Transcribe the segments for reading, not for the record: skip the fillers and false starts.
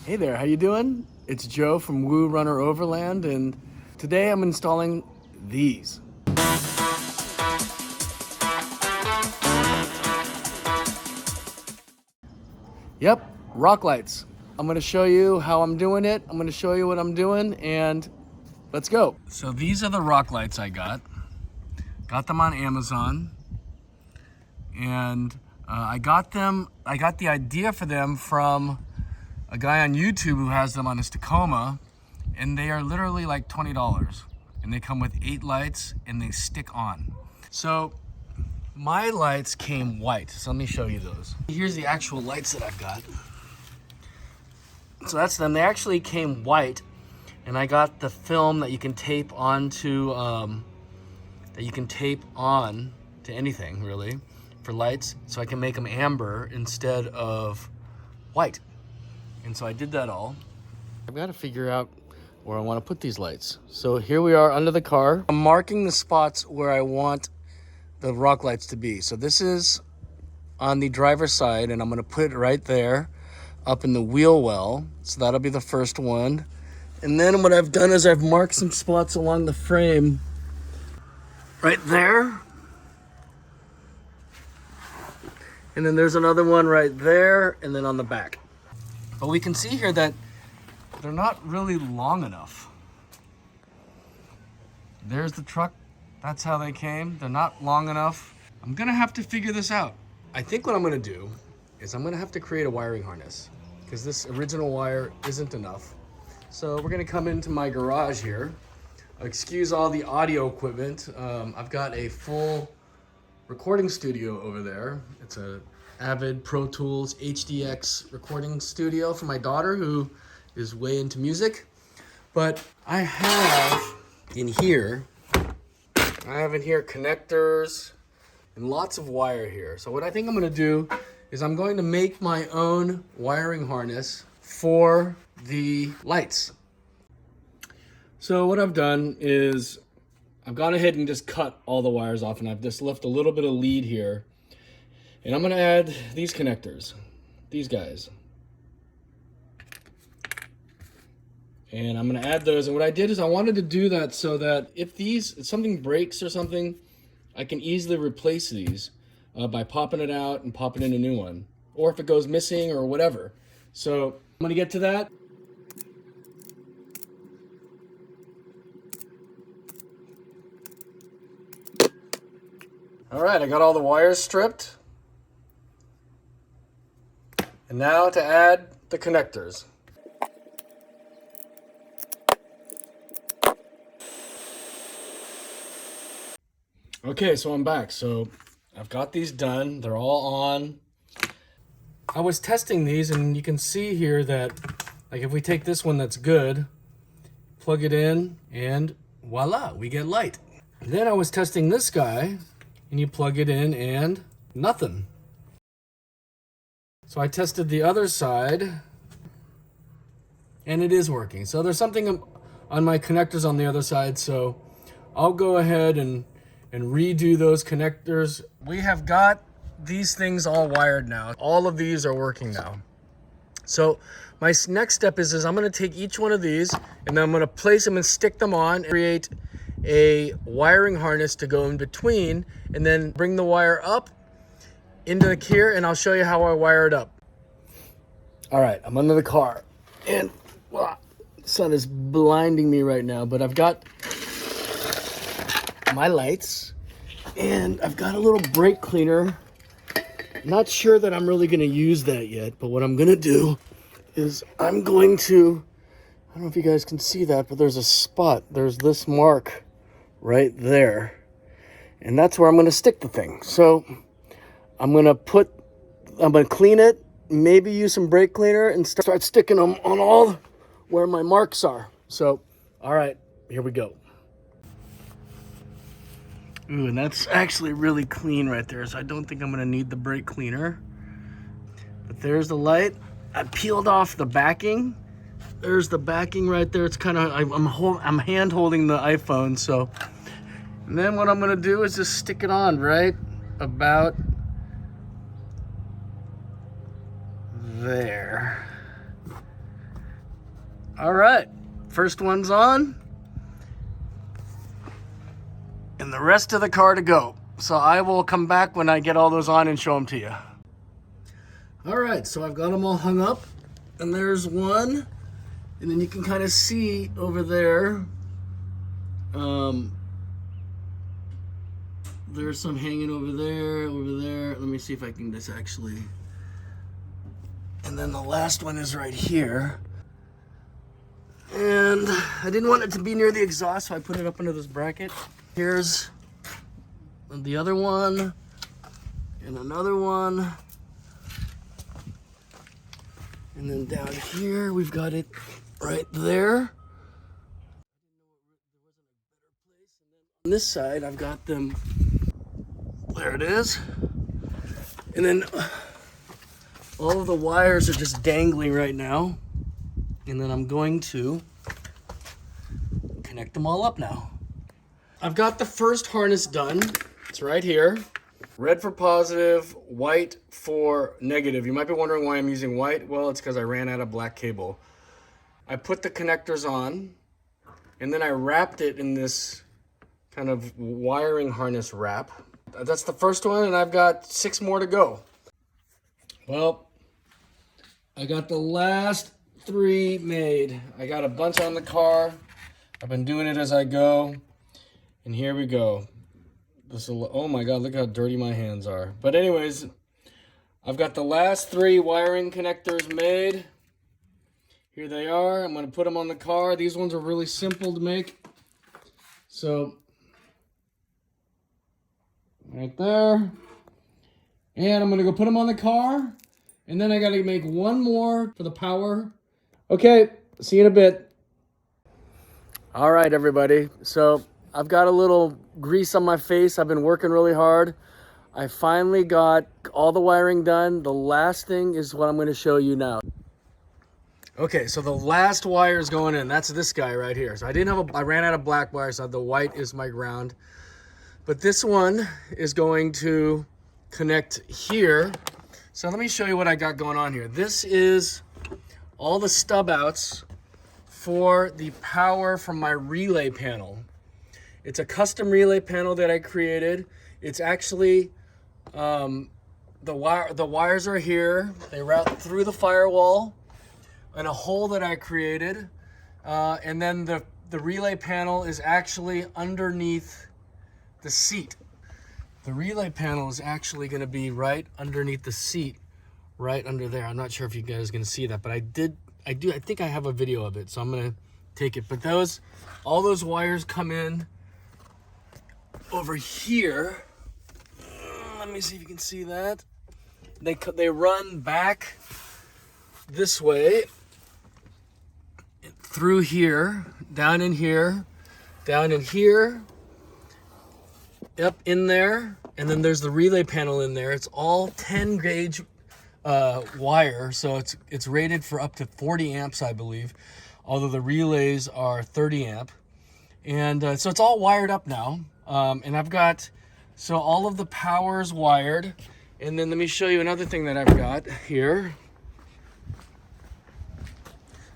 Hey there, how you doing? It's Joe from 4Runner Overland, and today I'm installing these. Yep, rock lights. I'm gonna show you how I'm doing it. I'm gonna show you what I'm doing, and let's go. So these are the rock lights I got. Got them on Amazon, and I got the idea for them from a guy on YouTube who has them on his Tacoma, and they are literally like $20, and they come with 8 lights and they stick on. So my lights came white, so let me show you those. Here's the actual lights that I've got. So that's them. They actually came white, and I got the film that you can tape onto to anything really for lights, so I can make them amber instead of white. And so I did that all. I've got to figure out where I want to put these lights. So here we are under the car. I'm marking the spots where I want the rock lights to be. So this is on the driver's side, and I'm going to put it right there up in the wheel well. So that'll be the first one. And then what I've done is I've marked some spots along the frame right there. And then there's another one right there, and then on the back. But we can see here that they're not really long enough. There's the truck. That's how they came. They're not long enough. I'm gonna have to figure this out. I think what I'm gonna do is I'm gonna have to create a wiring harness because this original wire isn't enough. So we're gonna come into my garage here. Excuse all the audio equipment. I've got a full recording studio over there. It's a Avid Pro Tools HDX recording studio for my daughter who is way into music. But I have in here connectors and lots of wire here. So what I think I'm gonna do is I'm going to make my own wiring harness for the lights. So what I've done is I've gone ahead and just cut all the wires off, and I've just left a little bit of lead here. And I'm gonna add these connectors, these guys. And I'm gonna add those. And what I did is I wanted to do that so that if something breaks or something, I can easily replace these by popping it out and popping in a new one. Or if it goes missing or whatever. So I'm gonna get to that. All right, I got all the wires stripped. And now to add the connectors. Okay, so I'm back. So I've got these done. They're all on. I was testing these, and you can see here that, like, if we take this one that's good, plug it in, and voila, we get light. And then I was testing this guy, and you plug it in, and nothing. So I tested the other side, and it is working. So there's something on my connectors on the other side, so I'll go ahead and redo those connectors. We have got these things all wired now. All of these are working now. So my next step is I'm gonna take each one of these, and then I'm gonna place them and stick them on, and create a wiring harness to go in between, and then bring the wire up into the gear, and I'll show you how I wire it up. All right, I'm under the car, and the sun is blinding me right now, but I've got my lights, and I've got a little brake cleaner. Not sure that I'm really gonna use that yet, but what I'm gonna do is I'm going to, I don't know if you guys can see that, but there's a spot, there's this mark right there, and that's where I'm gonna stick the thing. So I'm gonna clean it, maybe use some brake cleaner, and start sticking them on all where my marks are. So, all right, here we go. Ooh, and that's actually really clean right there, so I don't think I'm gonna need the brake cleaner. But there's the light. I peeled off the backing. There's the backing right there. It's kind of, I'm hand holding the iPhone, so. And then what I'm gonna do is just stick it on right about there. All right, first one's on. And the rest of the car to go. So I will come back when I get all those on and show them to you. All right, so I've got them all hung up. And there's one. And then you can kind of see over there. There's some hanging over there, Let me see if I can just actually. And then the last one is right here. And I didn't want it to be near the exhaust, so I put it up under this bracket. Here's the other one, and another one. And then down here, we've got it right there. On this side, I've got them, there it is. And then all of the wires are just dangling right now. And then I'm going to connect them all up now. I've got the first harness done. It's right here. Red for positive, white for negative. You might be wondering why I'm using white. Well, it's because I ran out of black cable. I put the connectors on, and then I wrapped it in this kind of wiring harness wrap. That's the first one, and I've got 6 more to go. Well, I got the last 3 made. I got a bunch on the car. I've been doing it as I go. And here we go. Oh my God, look how dirty my hands are. But anyways, I've got the last 3 wiring connectors made. Here they are. I'm going to put them on the car. These ones are really simple to make. So, right there. And I'm going to go put them on the car. And then I got to make one more for the power. Okay, see you in a bit. All right, everybody. So I've got a little grease on my face. I've been working really hard. I finally got all the wiring done. The last thing is what I'm going to show you now. Okay, so the last wire is going in. That's this guy right here. So I ran out of black wire, so the white is my ground. But this one is going to connect here. So let me show you what I got going on here. This is all the stub outs for the power from my relay panel. It's a custom relay panel that I created. It's actually, the wires are here. They route through the firewall in a hole that I created. And then the relay panel is actually underneath the seat. The relay panel is actually gonna be right underneath the seat, right under there. I'm not sure if you guys are gonna see that, but I think I have a video of it, so I'm gonna take it. But all those wires come in over here. Let me see if you can see that. They run back this way, through here, down in here, up in there, and then there's the relay panel in there. It's all 10 gauge wire, so it's rated for up to 40 amps, I believe, although the relays are 30 amp. And so it's all wired up now. And I've got, so all of the power's wired. And then let me show you another thing that I've got here.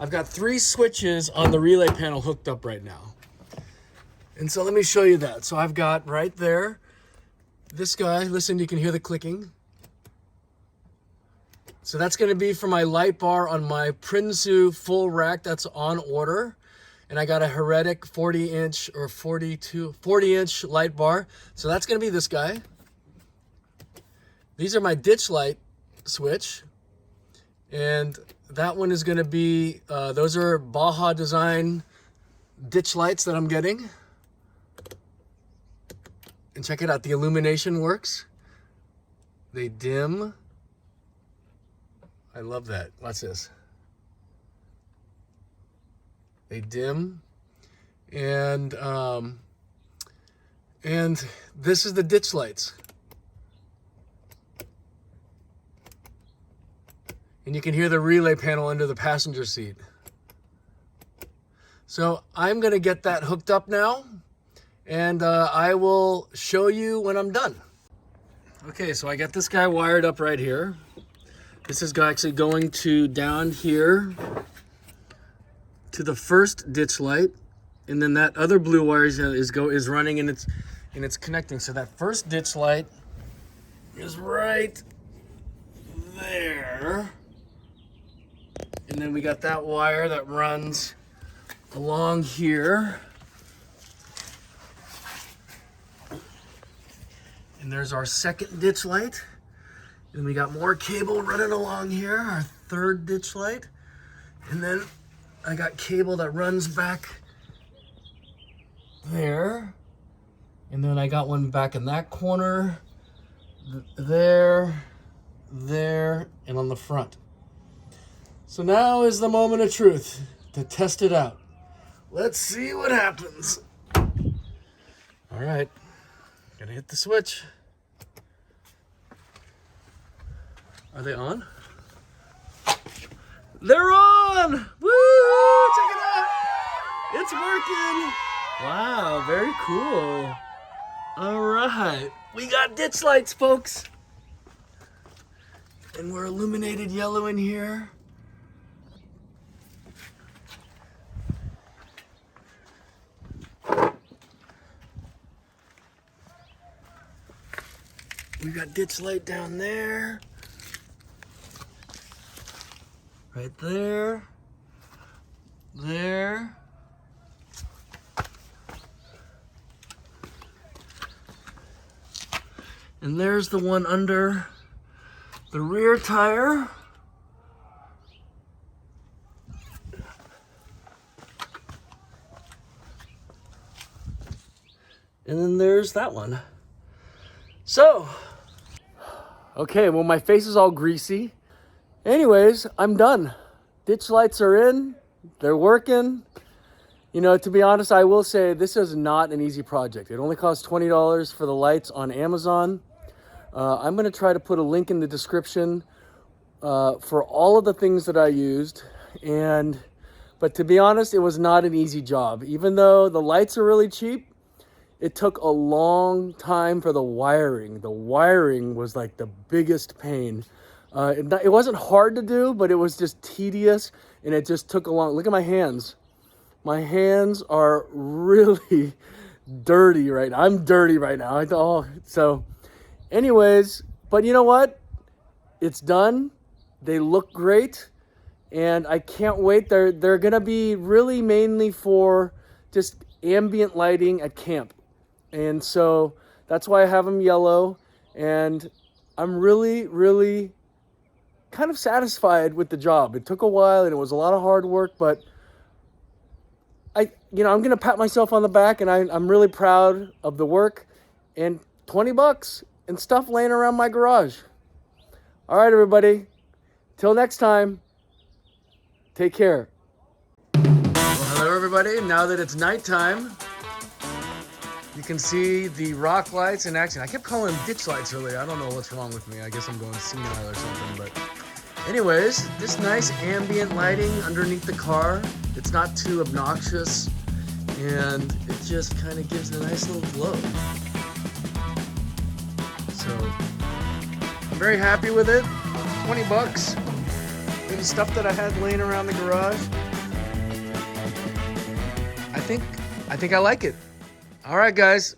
I've got 3 switches on the relay panel hooked up right now. And so let me show you that. So I've got right there, this guy, listen, you can hear the clicking. So that's gonna be for my light bar on my Prinsu full rack that's on order. And I got a Heretic 40-inch or 40-inch light bar. So that's gonna be this guy. These are my ditch light switch. And that one is gonna be, those are Baja Design ditch lights that I'm getting. And check it out, the illumination works. They dim. I love that. Watch this. They dim. And this is the ditch lights. And you can hear the relay panel under the passenger seat. So I'm gonna get that hooked up now, and I will show you when I'm done. Okay, so I got this guy wired up right here. This is actually going to down here to the first ditch light, and then that other blue wire is running and it's connecting. So that first ditch light is right there. And then we got that wire that runs along here. And there's our second ditch light. And we got more cable running along here, our third ditch light. And then I got cable that runs back there. And then I got one back in that corner, there, and on the front. So now is the moment of truth to test it out. Let's see what happens. All right, gonna hit the switch. Are they on? They're on! Woo! Check it out! It's working! Wow, very cool. All right, we got ditch lights, folks. And we're illuminated yellow in here. We got ditch light down there. Right there. There. And there's the one under the rear tire. And then there's that one. So, okay, well, my face is all greasy. Anyways, I'm done. Ditch lights are in, they're working. You know, to be honest, I will say this is not an easy project. It only costs $20 for the lights on Amazon. I'm gonna try to put a link in the description for all of the things that I used. But to be honest, it was not an easy job. Even though the lights are really cheap, it took a long time for the wiring. The wiring was like the biggest pain. It wasn't hard to do, but it was just tedious, and it just took a long. Look at my hands. My hands are really dirty right now. I'm dirty right now. So anyways, but you know what? It's done. They look great, and I can't wait. They're gonna be really mainly for just ambient lighting at camp. And so that's why I have them yellow, and I'm really, really kind of satisfied with the job. It took a while and it was a lot of hard work, but I'm gonna pat myself on the back, and I'm really proud of the work, and $20 and stuff laying around my garage. All right, everybody, till next time, take care. Well, hello everybody. Now that it's nighttime, you can see the rock lights in action. I kept calling them ditch lights earlier. I don't know what's wrong with me. I guess I'm going senile or something. But anyways, this nice ambient lighting underneath the car. It's not too obnoxious, and it just kind of gives it a nice little glow. So I'm very happy with it. $20. And stuff that I had laying around the garage. I think I like it. All right, guys,